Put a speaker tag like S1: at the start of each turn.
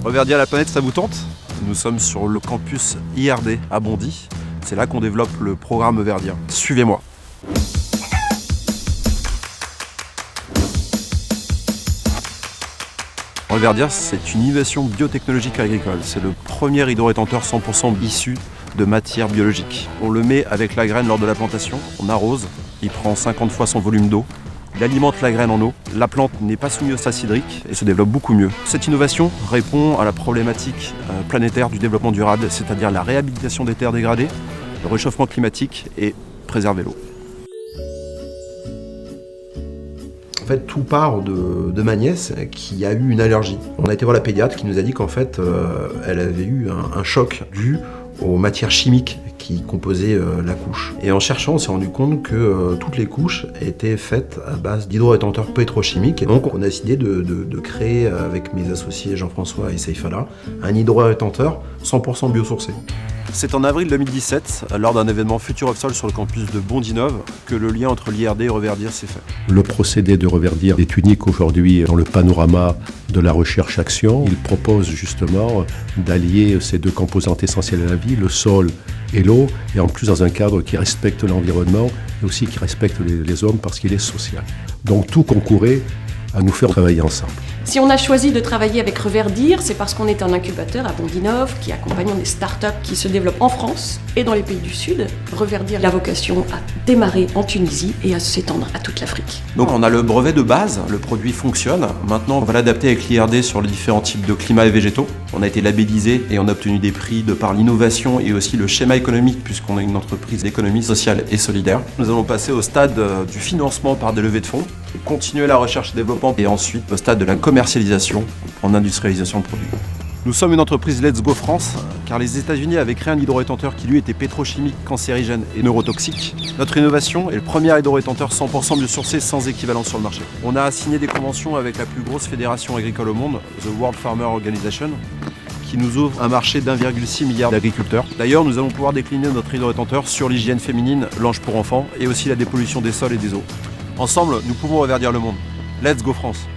S1: Reverdir la planète, ça vous tente? Nous sommes sur le campus IRD à Bondy. C'est là qu'on développe le programme Verdir. Suivez-moi. Reverdir, c'est une innovation biotechnologique agricole. C'est le premier hydrorétenteur 100% issu de matière biologique. On le met avec la graine lors de la plantation, on arrose, il prend 50 fois son volume d'eau. Il alimente la graine en eau, la plante n'est pas soumise au stress hydrique et se développe beaucoup mieux. Cette innovation répond à la problématique planétaire du développement durable, c'est-à-dire la réhabilitation des terres dégradées, le réchauffement climatique et préserver l'eau.
S2: En fait, tout part de ma nièce qui a eu une allergie. On a été voir la pédiatre qui nous a dit qu'en fait, elle avait eu un choc dû aux matières chimiques qui composaient la couche. Et en cherchant, on s'est rendu compte que toutes les couches étaient faites à base d'hydrorétenteurs pétrochimiques. Et donc, on a décidé de créer, avec mes associés Jean-François et Seifala, un hydrorétenteur 100% biosourcé.
S1: C'est en avril 2017, lors d'un événement Future of Soil sur le campus de Bondy-Neuve, que le lien entre l'IRD et Reverdir s'est fait.
S3: Le procédé de Reverdir est unique aujourd'hui dans le panorama de la recherche-action. Il propose justement d'allier ces deux composantes essentielles à la vie, le sol et l'eau, et en plus dans un cadre qui respecte l'environnement et aussi qui respecte les hommes parce qu'il est social. Donc tout concourait à nous faire travailler ensemble.
S4: Si on a choisi de travailler avec Reverdir, c'est parce qu'on est un incubateur à Bondy-Neuve qui accompagne des startups qui se développent en France et dans les pays du Sud. Reverdir a la vocation à démarrer en Tunisie et à s'étendre à toute l'Afrique.
S1: Donc on a le brevet de base, le produit fonctionne. Maintenant on va l'adapter avec l'IRD sur les différents types de climats et végétaux. On a été labellisé et on a obtenu des prix de par l'innovation et aussi le schéma économique puisqu'on est une entreprise d'économie sociale et solidaire. Nous allons passer au stade du financement par des levées de fonds, continuer la recherche et développement et ensuite au stade de la commercialisation en industrialisation de produits. Nous sommes une entreprise Let's Go France, car les États-Unis avaient créé un hydrorétenteur qui lui était pétrochimique, cancérigène et neurotoxique. Notre innovation est le premier hydrorétenteur 100% biosourcé sans équivalent sur le marché. On a signé des conventions avec la plus grosse fédération agricole au monde, The World Farmer Organization, qui nous ouvre un marché d'1,6 milliard d'agriculteurs. D'ailleurs, nous allons pouvoir décliner notre hydrorétenteur sur l'hygiène féminine, l'ange pour enfants et aussi la dépollution des sols et des eaux. Ensemble, nous pouvons reverdir le monde. Let's Go France!